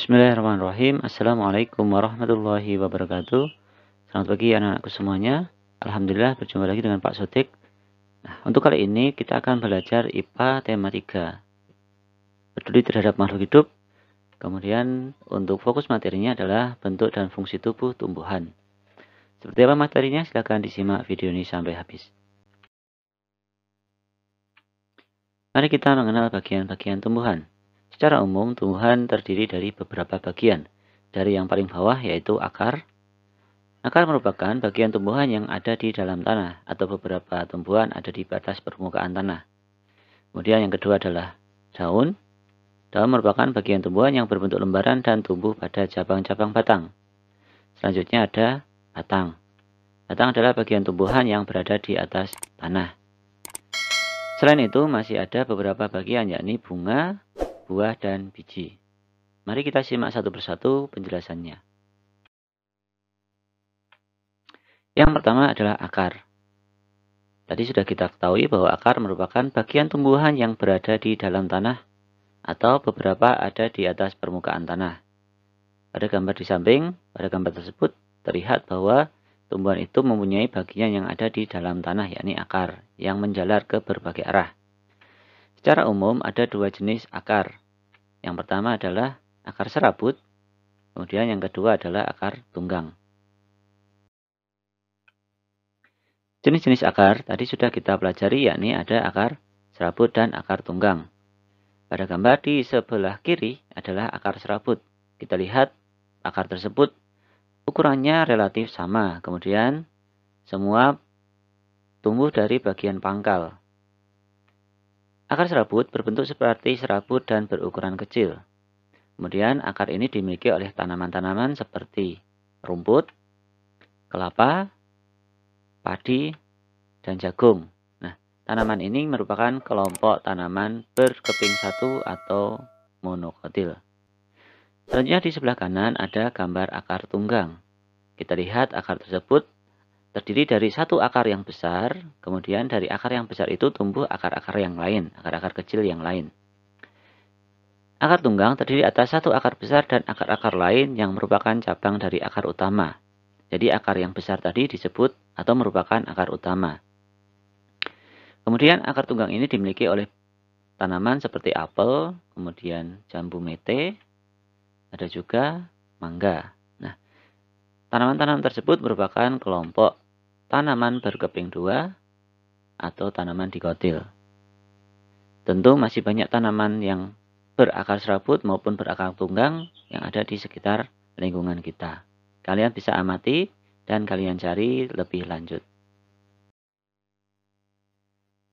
Bismillahirrahmanirrahim. Assalamualaikum warahmatullahi wabarakatuh. Selamat pagi anak-anakku semuanya. Alhamdulillah berjumpa lagi dengan Pak Sodik. Nah, untuk kali ini kita akan belajar IPA tema 3. Peduli terhadap makhluk hidup. Kemudian untuk fokus materinya adalah bentuk dan fungsi tubuh tumbuhan. Seperti apa materinya? Silahkan disimak video ini sampai habis. Mari kita mengenal bagian-bagian tumbuhan. Secara umum, tumbuhan terdiri dari beberapa bagian. Dari yang paling bawah yaitu akar. Akar merupakan bagian tumbuhan yang ada di dalam tanah atau beberapa tumbuhan ada di batas permukaan tanah. Kemudian yang kedua adalah daun. Daun merupakan bagian tumbuhan yang berbentuk lembaran dan tumbuh pada cabang-cabang batang. Selanjutnya ada batang. Batang adalah bagian tumbuhan yang berada di atas tanah. Selain itu masih ada beberapa bagian yakni bunga, buah, dan biji. Mari kita simak satu persatu penjelasannya. Yang pertama adalah akar. Tadi sudah kita ketahui bahwa akar merupakan bagian tumbuhan yang berada di dalam tanah atau beberapa ada di atas permukaan tanah. Pada gambar di samping, pada gambar tersebut terlihat bahwa tumbuhan itu mempunyai bagian yang ada di dalam tanah yakni akar yang menjalar ke berbagai arah. Secara umum ada dua jenis akar. Yang pertama adalah akar serabut, kemudian yang kedua adalah akar tunggang. Jenis-jenis akar tadi sudah kita pelajari yakni ada akar serabut dan akar tunggang. Pada gambar di sebelah kiri adalah akar serabut. Kita lihat akar tersebut ukurannya relatif sama. Kemudian semua tumbuh dari bagian pangkal. Akar serabut berbentuk seperti serabut dan berukuran kecil. Kemudian akar ini dimiliki oleh tanaman-tanaman seperti rumput, kelapa, padi, dan jagung. Nah, tanaman ini merupakan kelompok tanaman berkeping satu atau monokotil. Selanjutnya di sebelah kanan ada gambar akar tunggang. Kita lihat akar tersebut terdiri dari satu akar yang besar, kemudian dari akar yang besar itu tumbuh akar-akar yang lain, akar-akar kecil yang lain. Akar tunggang terdiri atas satu akar besar dan akar-akar lain yang merupakan cabang dari akar utama. Jadi akar yang besar tadi disebut atau merupakan akar utama. Kemudian akar tunggang ini dimiliki oleh tanaman seperti apel, kemudian jambu mete, ada juga mangga. Nah, tanaman-tanaman tersebut merupakan kelompok tanaman berkeping dua atau tanaman dikotil. Tentu masih banyak tanaman yang berakar serabut maupun berakar tunggang yang ada di sekitar lingkungan kita. Kalian bisa amati dan kalian cari lebih lanjut.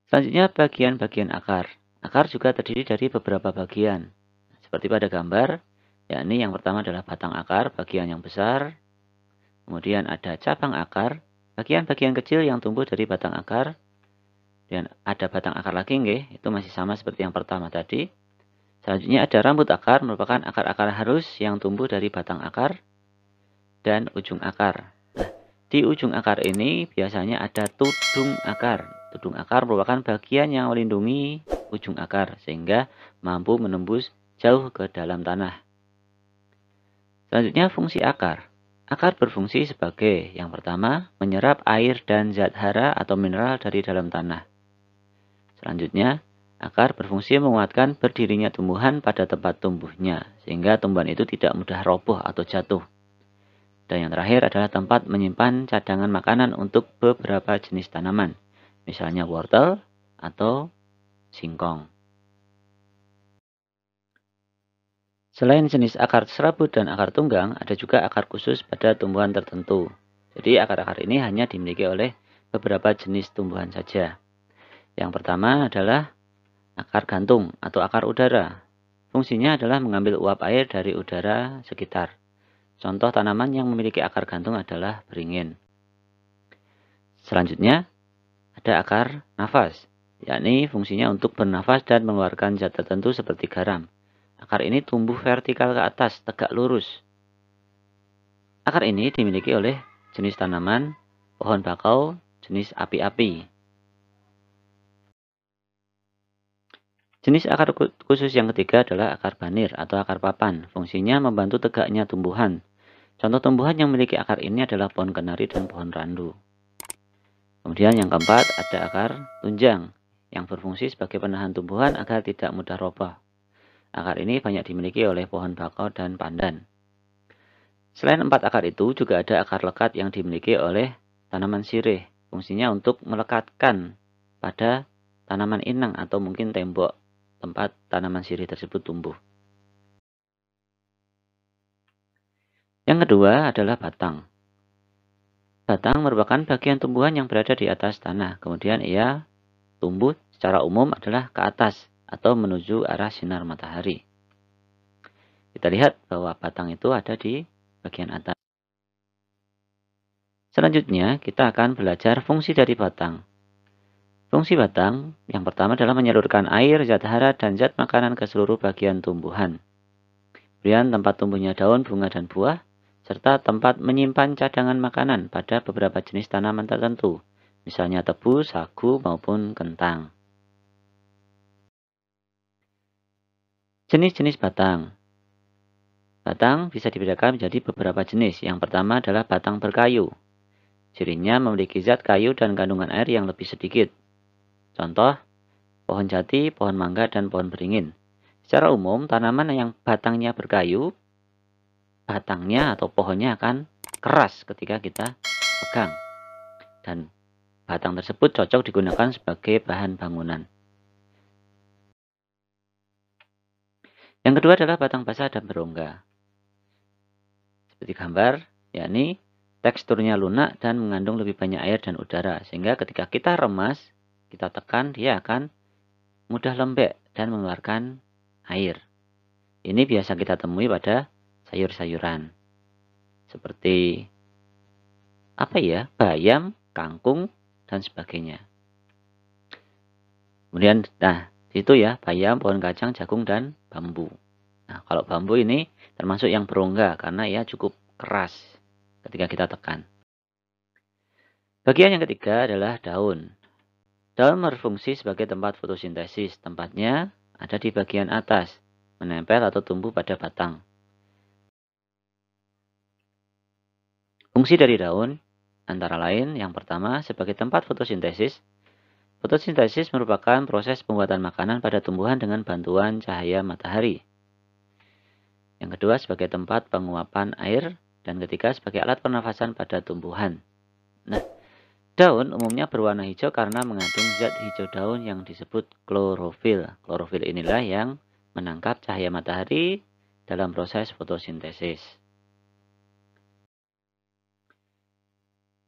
Selanjutnya bagian-bagian akar. Akar juga terdiri dari beberapa bagian. Seperti pada gambar, yakni yang pertama adalah batang akar, bagian yang besar. Kemudian ada cabang akar, bagian-bagian kecil yang tumbuh dari batang akar. Dan ada batang akar lagi, itu masih sama seperti yang pertama tadi. Selanjutnya ada rambut akar, merupakan akar-akar halus yang tumbuh dari batang akar dan ujung akar. Nah, di ujung akar ini biasanya ada tudung akar. Tudung akar merupakan bagian yang melindungi ujung akar sehingga mampu menembus jauh ke dalam tanah. Selanjutnya fungsi akar. Akar berfungsi sebagai yang pertama menyerap air dan zat hara atau mineral dari dalam tanah. Selanjutnya, akar berfungsi menguatkan berdirinya tumbuhan pada tempat tumbuhnya, sehingga tumbuhan itu tidak mudah roboh atau jatuh. Dan yang terakhir adalah tempat menyimpan cadangan makanan untuk beberapa jenis tanaman, misalnya wortel atau singkong. Selain jenis akar serabut dan akar tunggang, ada juga akar khusus pada tumbuhan tertentu. Jadi akar-akar ini hanya dimiliki oleh beberapa jenis tumbuhan saja. Yang pertama adalah akar gantung atau akar udara. Fungsinya adalah mengambil uap air dari udara sekitar. Contoh tanaman yang memiliki akar gantung adalah beringin. Selanjutnya, ada akar nafas, yakni fungsinya untuk bernafas dan mengeluarkan zat tertentu seperti garam. Akar ini tumbuh vertikal ke atas, tegak lurus. Akar ini dimiliki oleh jenis tanaman, pohon bakau, jenis api-api. Jenis akar khusus yang ketiga adalah akar banir atau akar papan. Fungsinya membantu tegaknya tumbuhan. Contoh tumbuhan yang memiliki akar ini adalah pohon kenari dan pohon randu. Kemudian yang keempat ada akar tunjang yang berfungsi sebagai penahan tumbuhan agar tidak mudah roboh. Akar ini banyak dimiliki oleh pohon bakau dan pandan. Selain 4 akar itu, juga ada akar lekat yang dimiliki oleh tanaman sirih. Fungsinya untuk melekatkan pada tanaman inang atau mungkin tembok tempat tanaman sirih tersebut tumbuh. Yang kedua adalah batang. Batang merupakan bagian tumbuhan yang berada di atas tanah. Kemudian ia tumbuh secara umum adalah ke atas atau menuju arah sinar matahari. Kita lihat bahwa batang itu ada di bagian atas. Selanjutnya, kita akan belajar fungsi dari batang. Fungsi batang yang pertama adalah menyalurkan air, zat hara, dan zat makanan ke seluruh bagian tumbuhan. Kemudian tempat tumbuhnya daun, bunga, dan buah, serta tempat menyimpan cadangan makanan pada beberapa jenis tanaman tertentu, misalnya tebu, sagu, maupun kentang. Jenis-jenis batang. Batang bisa dibedakan menjadi beberapa jenis. Yang pertama adalah batang berkayu. Cirinya memiliki zat kayu dan kandungan air yang lebih sedikit. Contoh, pohon jati, pohon mangga, dan pohon beringin. Secara umum, tanaman yang batangnya berkayu, batangnya atau pohonnya akan keras ketika kita pegang. Dan batang tersebut cocok digunakan sebagai bahan bangunan. Yang kedua adalah batang basah dan berongga. Seperti gambar, yakni teksturnya lunak dan mengandung lebih banyak air dan udara. Sehingga ketika kita remas, kita tekan, dia akan mudah lembek dan mengeluarkan air. Ini biasa kita temui pada sayur-sayuran. Seperti bayam, kangkung, dan sebagainya. Kemudian, itu ya, bayam, pohon kacang, jagung, dan bambu. Nah, kalau bambu ini termasuk yang berongga karena ia cukup keras ketika kita tekan. Bagian yang ketiga adalah daun. Daun berfungsi sebagai tempat fotosintesis. Tempatnya ada di bagian atas, menempel atau tumbuh pada batang. Fungsi dari daun antara lain yang pertama sebagai tempat fotosintesis. Fotosintesis merupakan proses pembuatan makanan pada tumbuhan dengan bantuan cahaya matahari. Yang kedua sebagai tempat penguapan air, dan ketiga sebagai alat pernafasan pada tumbuhan. Nah, daun umumnya berwarna hijau karena mengandung zat hijau daun yang disebut klorofil. Klorofil inilah yang menangkap cahaya matahari dalam proses fotosintesis.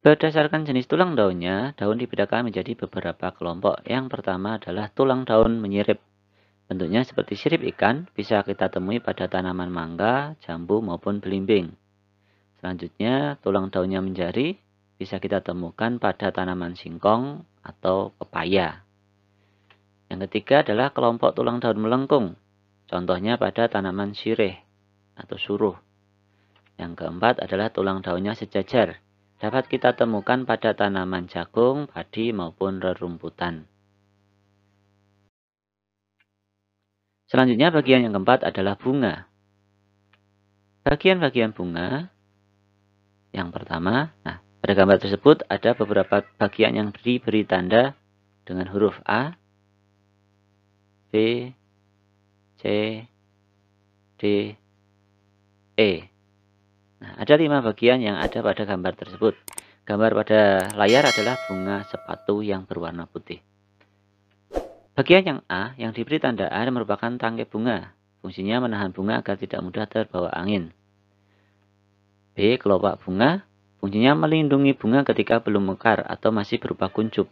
Berdasarkan jenis tulang daunnya, daun dibedakan menjadi beberapa kelompok. Yang pertama adalah tulang daun menyirip. Bentuknya seperti sirip ikan, bisa kita temui pada tanaman mangga, jambu, maupun belimbing. Selanjutnya, tulang daunnya menjari, bisa kita temukan pada tanaman singkong atau pepaya. Yang ketiga adalah kelompok tulang daun melengkung. Contohnya pada tanaman sirih atau suruh. Yang keempat adalah tulang daunnya sejajar. Dapat kita temukan pada tanaman jagung, padi, maupun rerumputan. Selanjutnya bagian yang keempat adalah bunga. Bagian-bagian bunga yang pertama, pada gambar tersebut ada beberapa bagian yang diberi tanda dengan huruf A, B, C, D, E. Nah, ada 5 bagian yang ada pada gambar tersebut. Gambar pada layar adalah bunga sepatu yang berwarna putih. Bagian yang A yang diberi tanda A merupakan tangkai bunga. Fungsinya menahan bunga agar tidak mudah terbawa angin. B. Kelopak bunga. Fungsinya melindungi bunga ketika belum mekar atau masih berupa kuncup.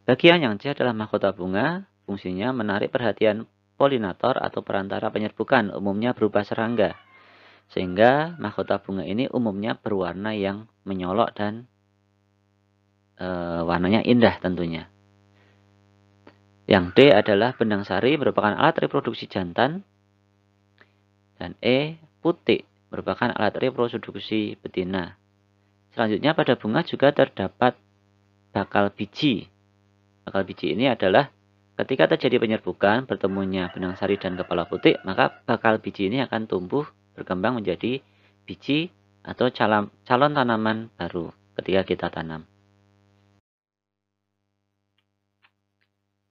Bagian yang C adalah mahkota bunga. Fungsinya menarik perhatian polinator atau perantara penyerbukan, umumnya berupa serangga. Sehingga mahkota bunga ini umumnya berwarna yang menyolok dan warnanya indah tentunya. Yang D adalah benang sari, merupakan alat reproduksi jantan. Dan E, putik, merupakan alat reproduksi betina. Selanjutnya pada bunga juga terdapat bakal biji. Bakal biji ini adalah Ketika terjadi penyerbukan, bertemunya benang sari dan kepala putik, maka bakal biji ini akan tumbuh berkembang menjadi biji atau calon tanaman baru ketika kita tanam.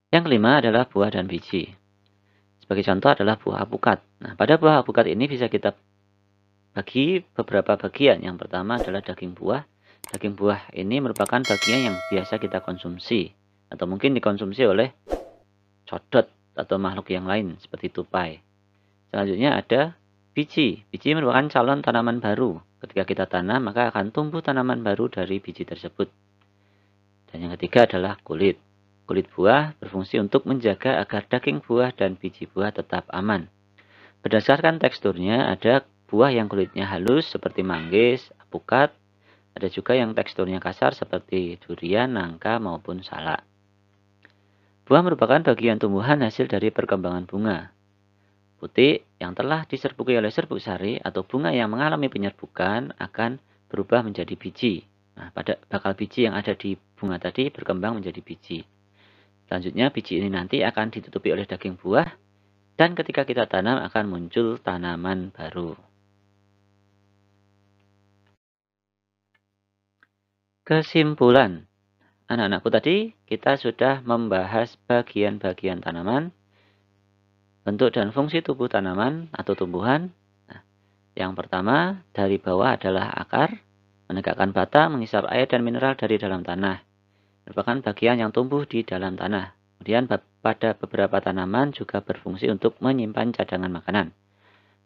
Yang kelima adalah buah dan biji. Sebagai contoh adalah buah alpukat. Nah, pada buah alpukat ini bisa kita bagi beberapa bagian. Yang pertama adalah daging buah. Daging buah ini merupakan bagian yang biasa kita konsumsi atau mungkin dikonsumsi oleh codot atau makhluk yang lain seperti tupai. Selanjutnya ada biji. Biji merupakan calon tanaman baru. Ketika kita tanam, maka akan tumbuh tanaman baru dari biji tersebut. Dan yang ketiga adalah kulit. Kulit buah berfungsi untuk menjaga agar daging buah dan biji buah tetap aman. Berdasarkan teksturnya, ada buah yang kulitnya halus seperti manggis, alpukat. Ada juga yang teksturnya kasar seperti durian, nangka, maupun salak. Buah merupakan bagian tumbuhan hasil dari perkembangan bunga. Putik yang telah diserbuki oleh serbuk sari atau bunga yang mengalami penyerbukan akan berubah menjadi biji. Nah, pada bakal biji yang ada di bunga tadi berkembang menjadi biji. Selanjutnya biji ini nanti akan ditutupi oleh daging buah dan ketika kita tanam akan muncul tanaman baru. Kesimpulan. Anak-anakku tadi kita sudah membahas bagian-bagian tanaman, bentuk dan fungsi tubuh tanaman atau tumbuhan. Nah, yang pertama dari bawah adalah akar, menegakkan batang, mengisap air dan mineral dari dalam tanah. Merupakan bagian yang tumbuh di dalam tanah. Kemudian pada beberapa tanaman juga berfungsi untuk menyimpan cadangan makanan.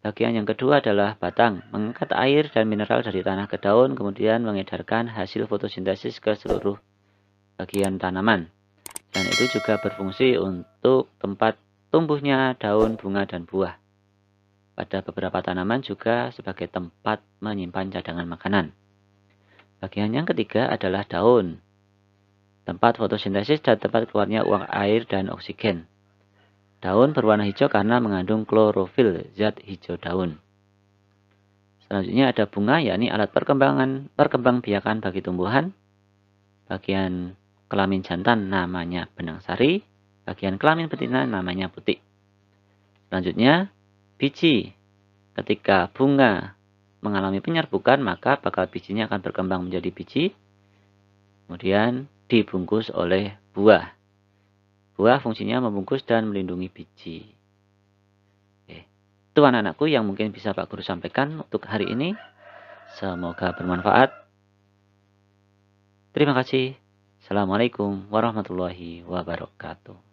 Bagian yang kedua adalah batang, mengangkat air dan mineral dari tanah ke daun, kemudian mengedarkan hasil fotosintesis ke seluruh bagian tanaman. Dan itu juga berfungsi untuk tempat tumbuhnya daun, bunga, dan buah. Pada beberapa tanaman juga sebagai tempat menyimpan cadangan makanan. Bagian yang ketiga adalah daun, tempat fotosintesis dan tempat keluarnya uap air dan oksigen. Daun berwarna hijau karena mengandung klorofil, zat hijau daun. Selanjutnya ada bunga, yakni alat perkembangbiakan bagi tumbuhan. Bagian kelamin jantan namanya benang sari, bagian kelamin betina namanya putik. Selanjutnya, biji. Ketika bunga mengalami penyerbukan, maka bakal bijinya akan berkembang menjadi biji, kemudian dibungkus oleh buah. Buah fungsinya membungkus dan melindungi biji. Oke. Itu anak-anakku yang mungkin bisa Pak Guru sampaikan untuk hari ini. Semoga bermanfaat. Terima kasih. Assalamualaikum warahmatullahi wabarakatuh.